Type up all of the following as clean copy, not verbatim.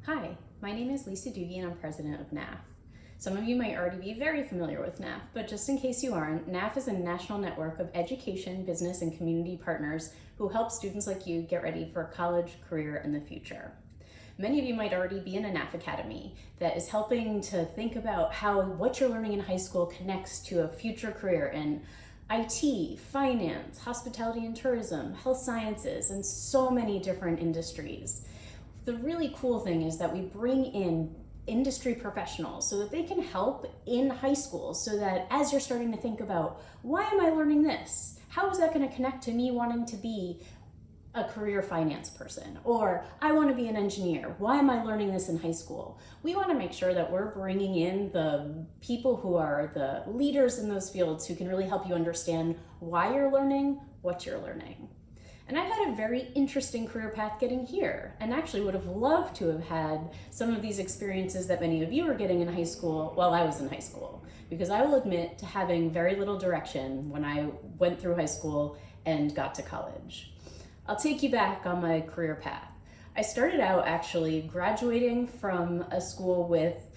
Hi, my name is Lisa Dughi and I'm president of NAF. Some of you might already be very familiar with NAF, but just in case you aren't, NAF is a national network of education, business, and community partners who help students like you get ready for college, career, and the future. Many of you might already be in a NAF Academy that is helping to think about how what you're learning in high school connects to a future career in IT, finance, hospitality and tourism, health sciences, and so many different industries. The really cool thing is that we bring in industry professionals so that they can help in high school, so that as you're starting to think about, why am I learning this? How is that going to connect to me wanting to be a career finance person? Or I want to be an engineer. Why am I learning this in high school? We want to make sure that we're bringing in the people who are the leaders in those fields who can really help you understand why you're learning, what you're learning. And I've had a very interesting career path getting here, and actually would have loved to have had some of these experiences that many of you are getting in high school while I was in high school, because I will admit to having very little direction when I went through high school and got to college. I'll take you back on my career path. I started out actually graduating from a school with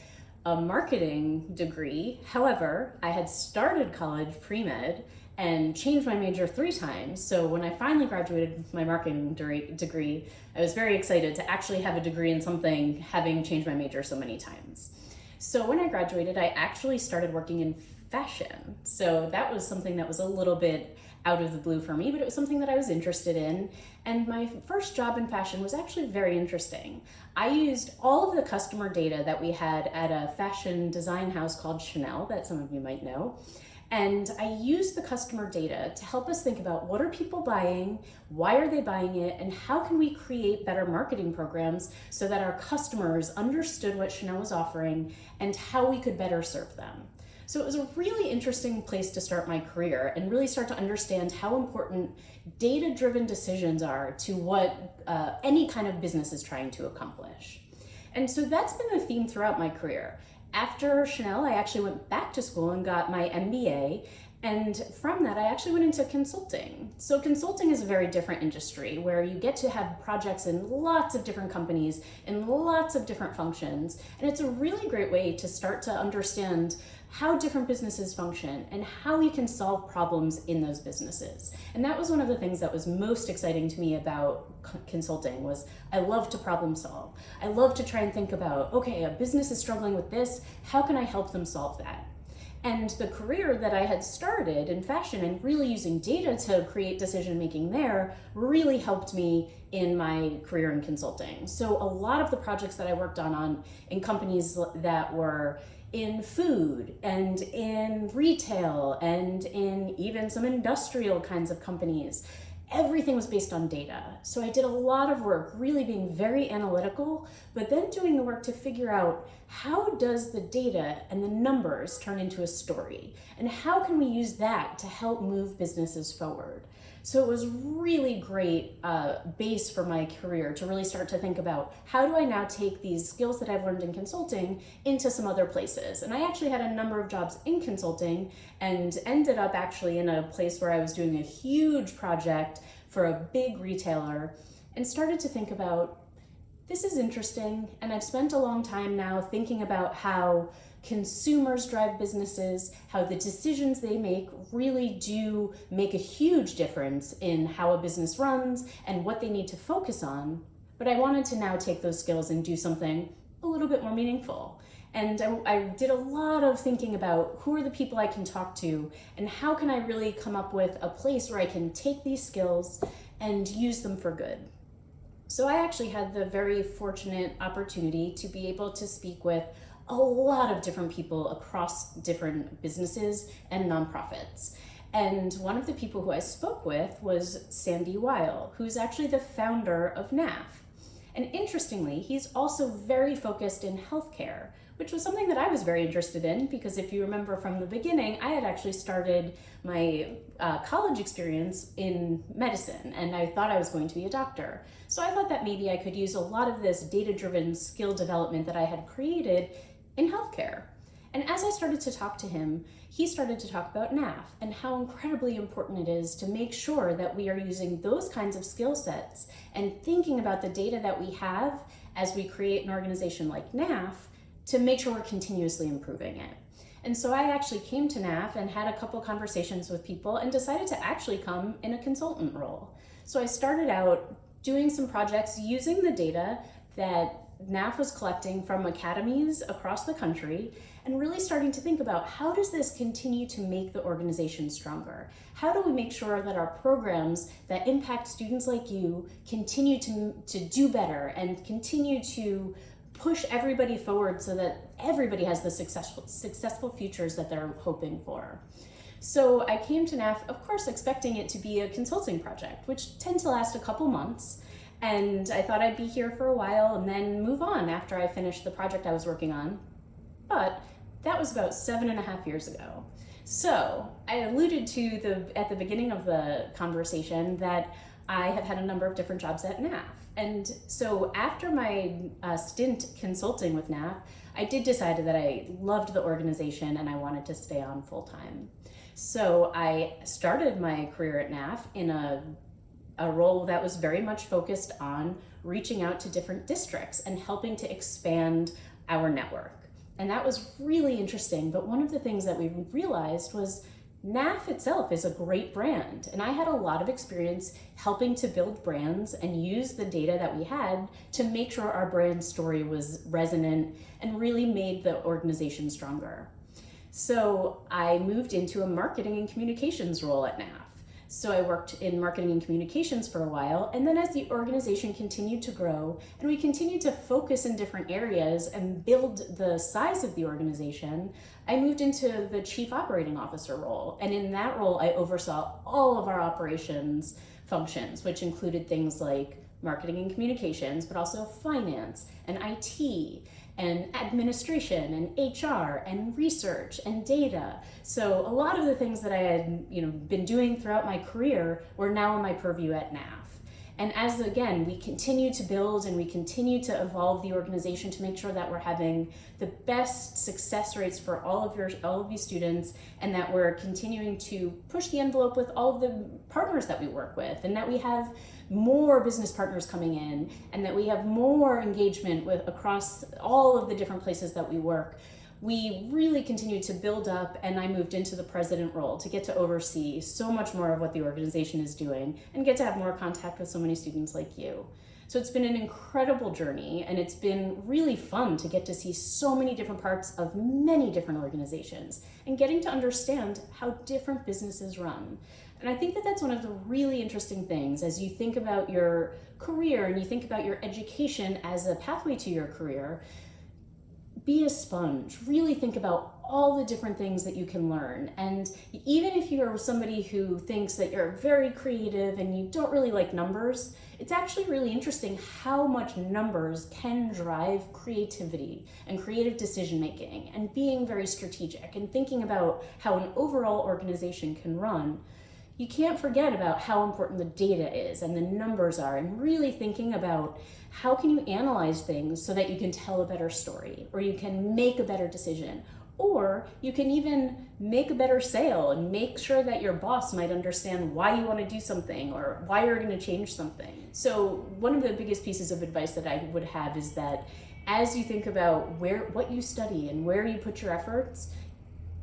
a marketing degree. However, I had started college pre-med and changed my major 3 times. So when I finally graduated with my marketing degree, I was very excited to actually have a degree in something, having changed my major so many times. So when I graduated, I actually started working in fashion. So that was something that was a little bit out of the blue for me, but it was something that I was interested in. And my first job in fashion was actually very interesting. I used all of the customer data that we had at a fashion design house called Chanel, that some of you might know. And I used the customer data to help us think about, what are people buying, why are they buying it, and how can we create better marketing programs so that our customers understood what Chanel was offering and how we could better serve them. So it was a really interesting place to start my career and really start to understand how important data-driven decisions are to what any kind of business is trying to accomplish. And so that's been the theme throughout my career. After Chanel, I actually went back to school and got my MBA. And from that, I actually went into consulting. So consulting is a very different industry where you get to have projects in lots of different companies in lots of different functions. And it's a really great way to start to understand how different businesses function and how we can solve problems in those businesses. And that was one of the things that was most exciting to me about consulting. Was I love to problem solve. I love to try and think about, okay, a business is struggling with this, how can I help them solve that? And the career that I had started in fashion and really using data to create decision making there really helped me in my career in consulting. So a lot of the projects that I worked on in companies that were in food and in retail and in even some industrial kinds of companies, everything was based on data. So I did a lot of work really being very analytical, but then doing the work to figure out, how does the data and the numbers turn into a story? And how can we use that to help move businesses forward? So it was really great base for my career to really start to think about, how do I now take these skills that I've learned in consulting into some other places? And I actually had a number of jobs in consulting and ended up actually in a place where I was doing a huge project for a big retailer and started to think about, this is interesting. And I've spent a long time now thinking about how consumers drive businesses, how the decisions they make really do make a huge difference in how a business runs and what they need to focus on. But I wanted to now take those skills and do something a little bit more meaningful. And I did a lot of thinking about, who are the people I can talk to and how can I really come up with a place where I can take these skills and use them for good. So I actually had the very fortunate opportunity to be able to speak with a lot of different people across different businesses and nonprofits. And one of the people who I spoke with was Sandy Weil, who's actually the founder of NAF. And interestingly, he's also very focused in healthcare, which was something that I was very interested in, because if you remember from the beginning, I had actually started my college experience in medicine, and I thought I was going to be a doctor. So I thought that maybe I could use a lot of this data-driven skill development that I had created in healthcare. And as I started to talk to him, he started to talk about NAF and how incredibly important it is to make sure that we are using those kinds of skill sets and thinking about the data that we have as we create an organization like NAF to make sure we're continuously improving it. And so I actually came to NAF and had a couple conversations with people and decided to actually come in a consultant role. So I started out doing some projects using the data that NAF was collecting from academies across the country and really starting to think about how does this continue to make the organization stronger? How do we make sure that our programs that impact students like you continue to do better and continue to push everybody forward so that everybody has the successful futures that they're hoping for? So I came to NAF, of course, expecting it to be a consulting project, which tend to last a couple months. And I thought I'd be here for a while and then move on after I finished the project I was working on. But that was about 7.5 years ago. So I alluded to at the beginning of the conversation that I have had a number of different jobs at NAF. And so after my stint consulting with NAF, I did decide that I loved the organization and I wanted to stay on full time. So I started my career at NAF in a role that was very much focused on reaching out to different districts and helping to expand our network. And that was really interesting. But one of the things that we realized was NAF itself is a great brand. And I had a lot of experience helping to build brands and use the data that we had to make sure our brand story was resonant and really made the organization stronger. So I moved into a marketing and communications role at NAF. So I worked in marketing and communications for a while, and then as the organization continued to grow and we continued to focus in different areas and build the size of the organization, I moved into the chief operating officer role. And in that role, I oversaw all of our operations functions, which included things like marketing and communications, but also finance and IT and administration and HR and research and data. So a lot of the things that I had been doing throughout my career were now in my purview at NAF. And as, again, we continue to build and we continue to evolve the organization to make sure that we're having the best success rates for all of you students, and that we're continuing to push the envelope with all of the partners that we work with, and that we have more business partners coming in, and that we have more engagement across all of the different places that we work. We really continued to build up, and I moved into the president role to get to oversee so much more of what the organization is doing and get to have more contact with so many students like you. So it's been an incredible journey, and it's been really fun to get to see so many different parts of many different organizations and getting to understand how different businesses run. And I think that that's one of the really interesting things as you think about your career and you think about your education as a pathway to your career. Be a sponge. Really think about all the different things that you can learn. And even if you're somebody who thinks that you're very creative and you don't really like numbers, it's actually really interesting how much numbers can drive creativity and creative decision making and being very strategic and thinking about how an overall organization can run. You can't forget about how important the data is and the numbers are, and really thinking about how can you analyze things so that you can tell a better story, or you can make a better decision, or you can even make a better sale and make sure that your boss might understand why you want to do something or why you're going to change something. So one of the biggest pieces of advice that I would have is that as you think about what you study and where you put your efforts,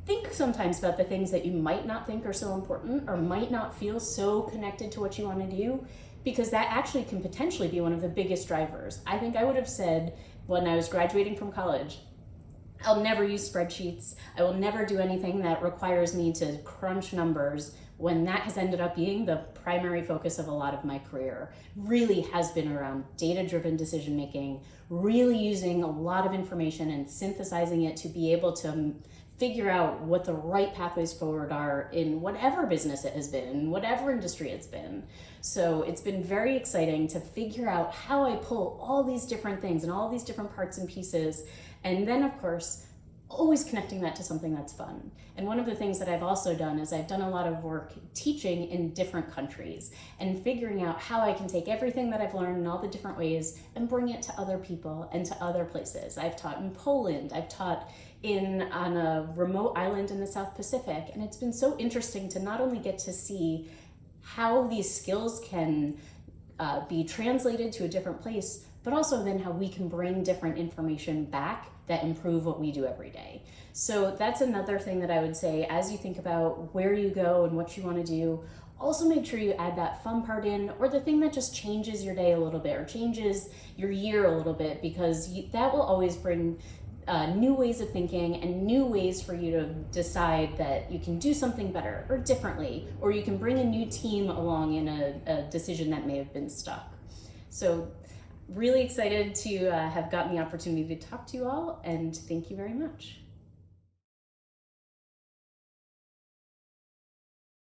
think sometimes about the things that you might not think are so important or might not feel so connected to what you want to do, because that actually can potentially be one of the biggest drivers. I think I would have said when I was graduating from college, I'll never use spreadsheets. I will never do anything that requires me to crunch numbers, when that has ended up being the primary focus of a lot of my career. Really has been around data-driven decision making, really using a lot of information and synthesizing it to be able to figure out what the right pathways forward are in whatever business it has been, in whatever industry it's been. So it's been very exciting to figure out how I pull all these different things and all these different parts and pieces. And then, of course, always connecting that to something that's fun. And one of the things that I've also done is I've done a lot of work teaching in different countries and figuring out how I can take everything that I've learned in all the different ways and bring it to other people and to other places. I've taught in Poland, I've taught on a remote island in the South Pacific. And it's been so interesting to not only get to see how these skills can be translated to a different place, but also then how we can bring different information back that improve what we do every day. So that's another thing that I would say as you think about where you go and what you want to do. Also make sure you add that fun part in, or the thing that just changes your day a little bit or changes your year a little bit, because that will always bring new ways of thinking and new ways for you to decide that you can do something better or differently, or you can bring a new team along in a decision that may have been stuck. So really excited to have gotten the opportunity to talk to you all, and thank you very much.